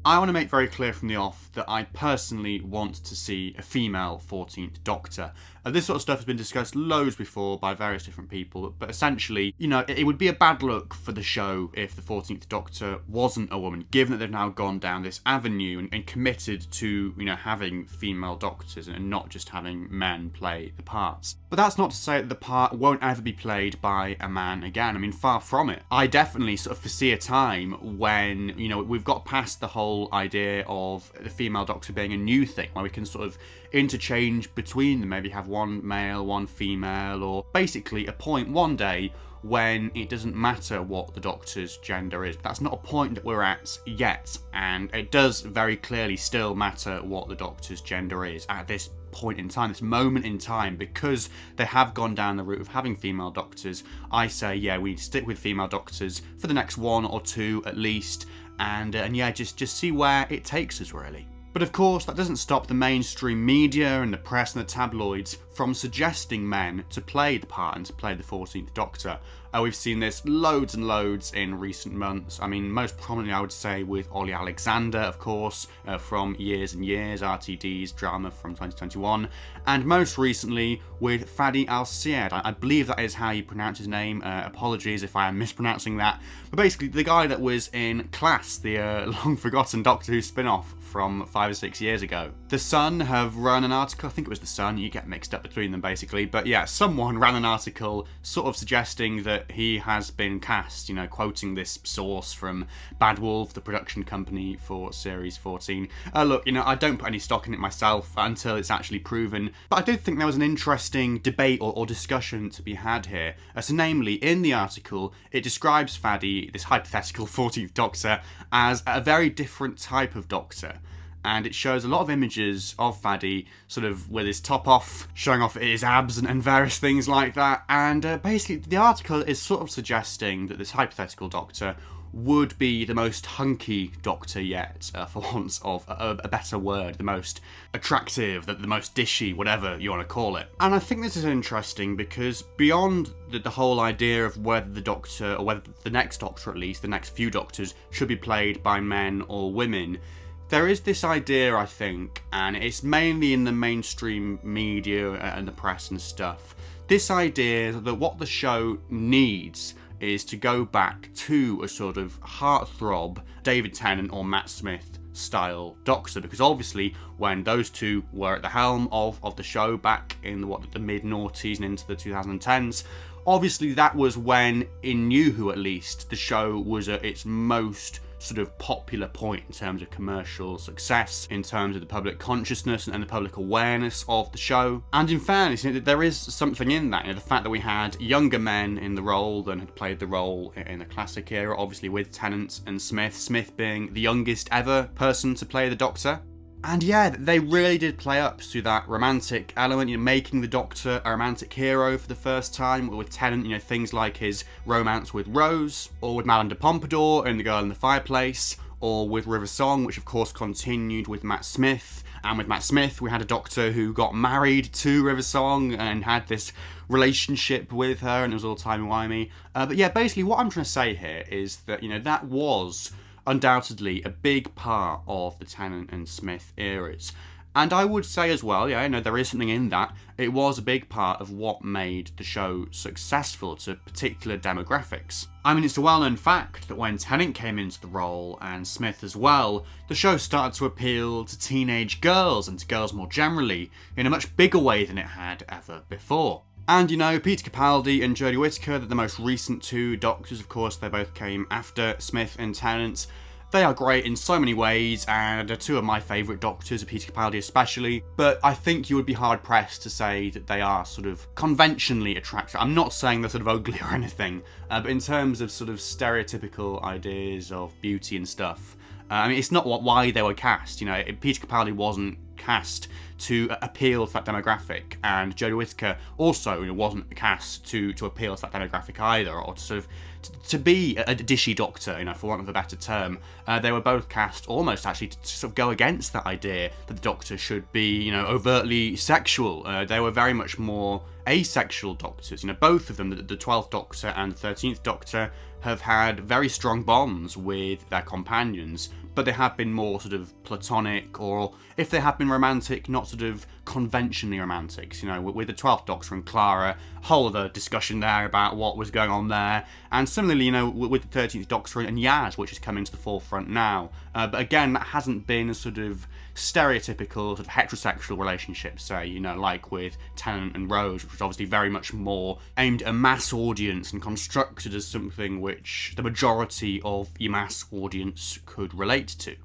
I want to make very clear from the off that I personally want to see a female 14th Doctor. This sort of stuff has been discussed loads before by various different people, but essentially, it would be a bad look for the show if the 14th Doctor wasn't a woman, given that they've now gone down this avenue and committed to, having female Doctors and not just having men play the parts. But that's not to say that the part won't ever be played by a man again. I mean, far from it. I definitely sort of foresee a time when, we've got past the whole idea of the female Doctor being a new thing, where we can sort of interchange between them, maybe have one male, one female, or basically a point one day when it doesn't matter what the Doctor's gender is. But that's not a point that we're at yet, and it does very clearly still matter what the Doctor's gender is at this point in time, this moment in time, because they have gone down the route of having female Doctors. I say, yeah, we need to stick with female Doctors for the next one or two at least, and yeah, just see where it takes us, really. But of course, that doesn't stop the mainstream media and the press and the tabloids from suggesting men to play the part and to play the 14th Doctor. We've seen this loads and loads in recent months. I mean, most prominently, I would say, with Ollie Alexander, of course, from Years and Years, RTD's drama from 2021. And most recently, with Fady Elsayed. I believe that is how you pronounce his name. Apologies if I am mispronouncing that. But basically, the guy that was in Class, the long-forgotten Doctor Who spin-off from 5 or 6 years ago. The Sun have run an article, I think it was The Sun, you get mixed up between them basically, but yeah, someone ran an article sort of suggesting that he has been cast, quoting this source from Bad Wolf, the production company for Series 14. Look, I don't put any stock in it myself until it's actually proven, but I did think there was an interesting debate or discussion to be had here. So namely, in the article, it describes Fady, this hypothetical 14th Doctor, as a very different type of Doctor. And it shows a lot of images of Fady, sort of with his top off, showing off his abs and various things like that. And basically, the article is sort of suggesting that this hypothetical Doctor would be the most hunky Doctor yet, for want of a better word, the most attractive, the most dishy, whatever you want to call it. And I think this is interesting because beyond the whole idea of whether the Doctor, or whether the next Doctor at least, the next few Doctors, should be played by men or women, there is this idea, I think, and it's mainly in the mainstream media and the press and stuff, this idea that what the show needs is to go back to a sort of heartthrob David Tennant or Matt Smith style Doctor, because obviously when those two were at the helm of the show back in the mid-noughties and into the 2010s, obviously that was when, in New Who at least, the show was at its most sort of popular point in terms of commercial success, in terms of the public consciousness and the public awareness of the show. And in fairness, there is something in that, the fact that we had younger men in the role than had played the role in the classic era, obviously with Tennant and Smith being the youngest ever person to play the Doctor. And yeah, they really did play up to that romantic element, making the Doctor a romantic hero for the first time, with Tennant, things like his romance with Rose, or with Madame de Pompadour in The Girl in the Fireplace, or with River Song, which of course continued with Matt Smith. And with Matt Smith, we had a Doctor who got married to River Song and had this relationship with her, and it was all timey-wimey. But yeah, basically what I'm trying to say here is that, that was undoubtedly a big part of the Tennant and Smith eras. And I would say as well, there is something in that, it was a big part of what made the show successful to particular demographics. I mean, it's a well-known fact that when Tennant came into the role, and Smith as well, the show started to appeal to teenage girls and to girls more generally, in a much bigger way than it had ever before. And Peter Capaldi and Jodie Whittaker, the most recent two Doctors, of course, they both came after Smith and Tennant. They are great in so many ways, and are two of my favourite Doctors, Peter Capaldi especially, but I think you would be hard-pressed to say that they are sort of conventionally attractive. I'm not saying they're sort of ugly or anything, but in terms of sort of stereotypical ideas of beauty and stuff, it's not why they were cast. Peter Capaldi wasn't cast to appeal to that demographic, and Jodie Whittaker also wasn't cast to appeal to that demographic either, or to sort of to be a dishy Doctor, for want of a better term. They were both cast almost actually to sort of go against that idea that the Doctor should be, overtly sexual. They were very much more asexual Doctors. Both of them, the 12th Doctor and the 13th Doctor, have had very strong bonds with their companions, but they have been more sort of platonic, or if they have been romantic, not sort of conventionally romantic. You know, with the 12th Doctor and Clara, whole other discussion there about what was going on there. And similarly, you know, with the 13th Doctor and Yaz, which is coming to the forefront now. But again, that hasn't been a sort of stereotypical sort of heterosexual relationship, say, you know, like with Tennant and Rose, which was obviously very much more aimed at a mass audience and constructed as something which the majority of your mass audience could relate to.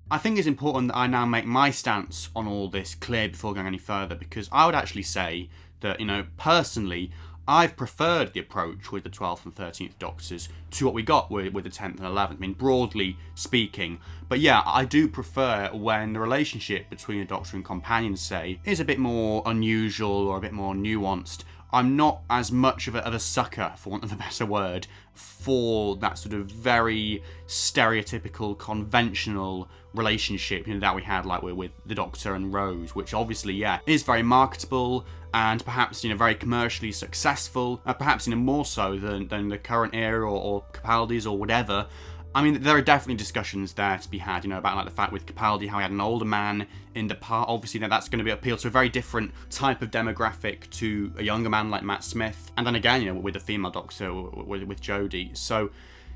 I think it's important that I now make my stance on all this clear before going any further, because I would actually say that, you know, personally, I've preferred the approach with the 12th and 13th Doctors to what we got with the 10th and 11th. I mean, broadly speaking. But yeah, I do prefer when the relationship between a Doctor and companion, say, is a bit more unusual or a bit more nuanced. I'm not as much of a sucker, for want of a better word, for that sort of very stereotypical, conventional relationship, you know, that we had like with the Doctor and Rose, which obviously, yeah, is very marketable and perhaps, you know, very commercially successful, perhaps, you know, more so than the current era or Capaldi's or whatever. I mean, there are definitely discussions there to be had, you know, about like the fact with Capaldi, how he had an older man in the part. Obviously, now that's going to be appeal to a very different type of demographic to a younger man like Matt Smith. And then again, you know, with the female Doctor, with Jodie. So,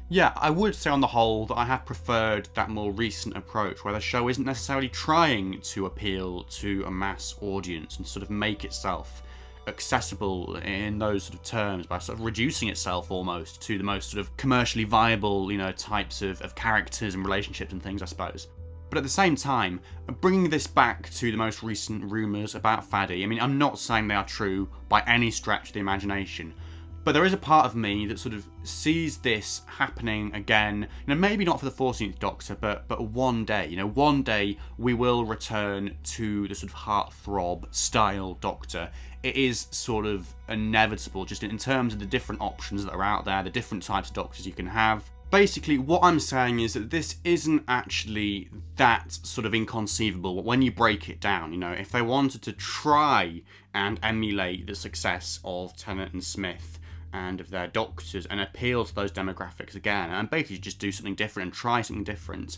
yeah, I would say on the whole that I have preferred that more recent approach, where the show isn't necessarily trying to appeal to a mass audience and sort of make itself accessible in those sort of terms by sort of reducing itself almost to the most sort of commercially viable, you know, types of characters and relationships and things, I suppose. But at the same time, bringing this back to the most recent rumours about Fady, I mean, I'm not saying they are true by any stretch of the imagination, but there is a part of me that sort of sees this happening again, you know, maybe not for the 14th Doctor, but one day, you know, one day we will return to the sort of heartthrob style Doctor. It is sort of inevitable, just in terms of the different options that are out there, the different types of Doctors you can have. Basically, what I'm saying is that this isn't actually that sort of inconceivable when you break it down. You know, if they wanted to try and emulate the success of Tennant and Smith and of their Doctors and appeal to those demographics again, and basically just do something different and try something different,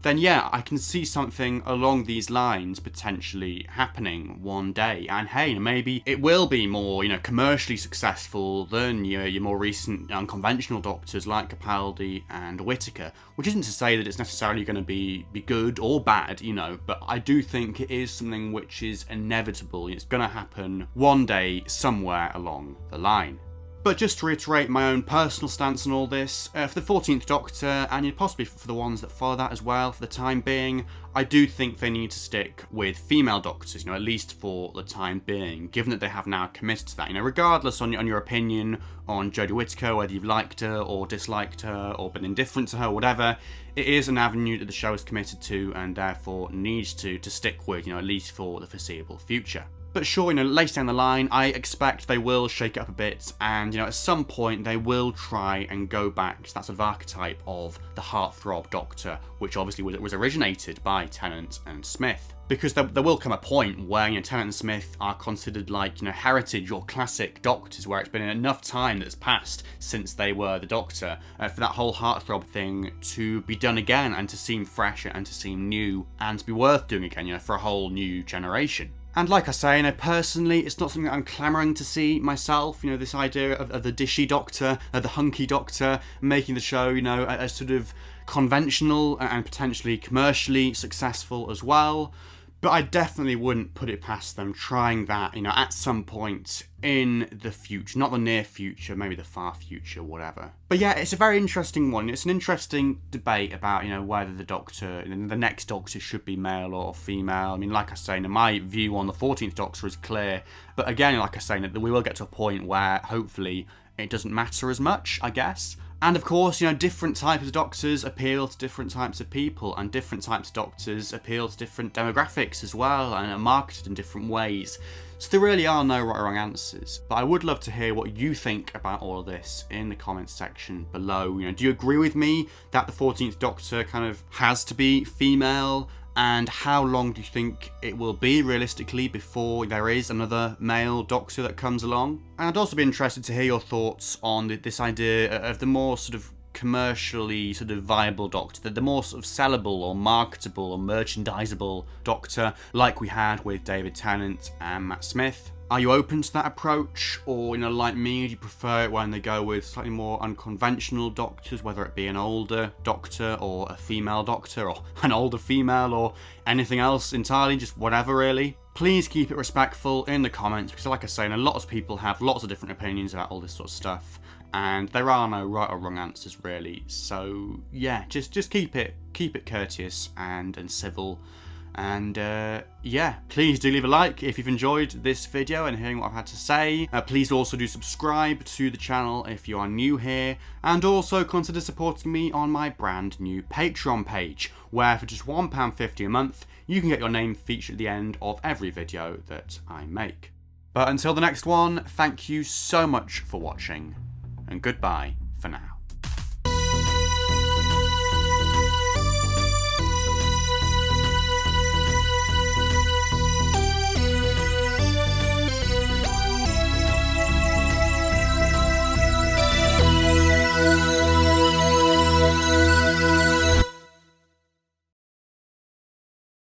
then yeah, I can see something along these lines potentially happening one day. And hey, maybe it will be more, you know, commercially successful than your more recent unconventional Doctors like Capaldi and Whittaker, which isn't to say that it's necessarily going to be good or bad, you know, but I do think it is something which is inevitable. It's going to happen one day somewhere along the line. But just to reiterate my own personal stance on all this, for the 14th Doctor, and possibly for the ones that follow that as well, for the time being, I do think they need to stick with female Doctors, you know, at least for the time being, given that they have now committed to that. You know, regardless on your opinion on Jodie Whittaker, whether you've liked her or disliked her or been indifferent to her, whatever, it is an avenue that the show is committed to and therefore needs to stick with, you know, at least for the foreseeable future. But sure, you know, later down the line, I expect they will shake it up a bit, and, you know, at some point they will try and go back to that sort of archetype of the heartthrob Doctor, which obviously was originated by Tennant and Smith. Because there will come a point where, you know, Tennant and Smith are considered like, you know, heritage or classic Doctors, where it's been enough time that's passed since they were the Doctor for that whole heartthrob thing to be done again and to seem fresh and to seem new and to be worth doing again, you know, for a whole new generation. And like I say, you know, personally, it's not something that I'm clamouring to see myself. You know, this idea of the Dishy Doctor, the hunky Doctor, making the show, you know, a sort of conventional and potentially commercially successful as well. But I definitely wouldn't put it past them trying that, you know, at some point in the future. Not the near future, maybe the far future, whatever. But yeah, it's a very interesting one. It's an interesting debate about, you know, whether the Doctor, the next Doctor should be male or female. I mean, like I say, you know, my view on the 14th Doctor is clear. But again, like I say, that we will get to a point where hopefully it doesn't matter as much, I guess. And of course, you know, different types of Doctors appeal to different types of people, and different types of Doctors appeal to different demographics as well, and are marketed in different ways. So there really are no right or wrong answers. But I would love to hear what you think about all of this in the comments section below. You know, do you agree with me that the 14th Doctor kind of has to be female? And how long do you think it will be realistically before there is another male Doctor that comes along? And I'd also be interested to hear your thoughts on this idea of the more sort of commercially sort of viable Doctor, the more sort of sellable or marketable or merchandisable Doctor, like we had with David Tennant and Matt Smith? Are you open to that approach, or, you know, like me, do you prefer it when they go with slightly more unconventional Doctors, whether it be an older Doctor or a female Doctor or an older female or anything else entirely, just whatever really? Please keep it respectful in the comments, because like I say, a lot of people have lots of different opinions about all this sort of stuff, and there are no right or wrong answers really. So yeah, just keep it courteous and civil. And yeah, please do leave a like if you've enjoyed this video and hearing what I've had to say. Please also do subscribe to the channel if you are new here, and also consider supporting me on my brand new Patreon page, where for just £1.50 a month you can get your name featured at the end of every video that I make. But until the next one, thank you so much for watching, and goodbye for now.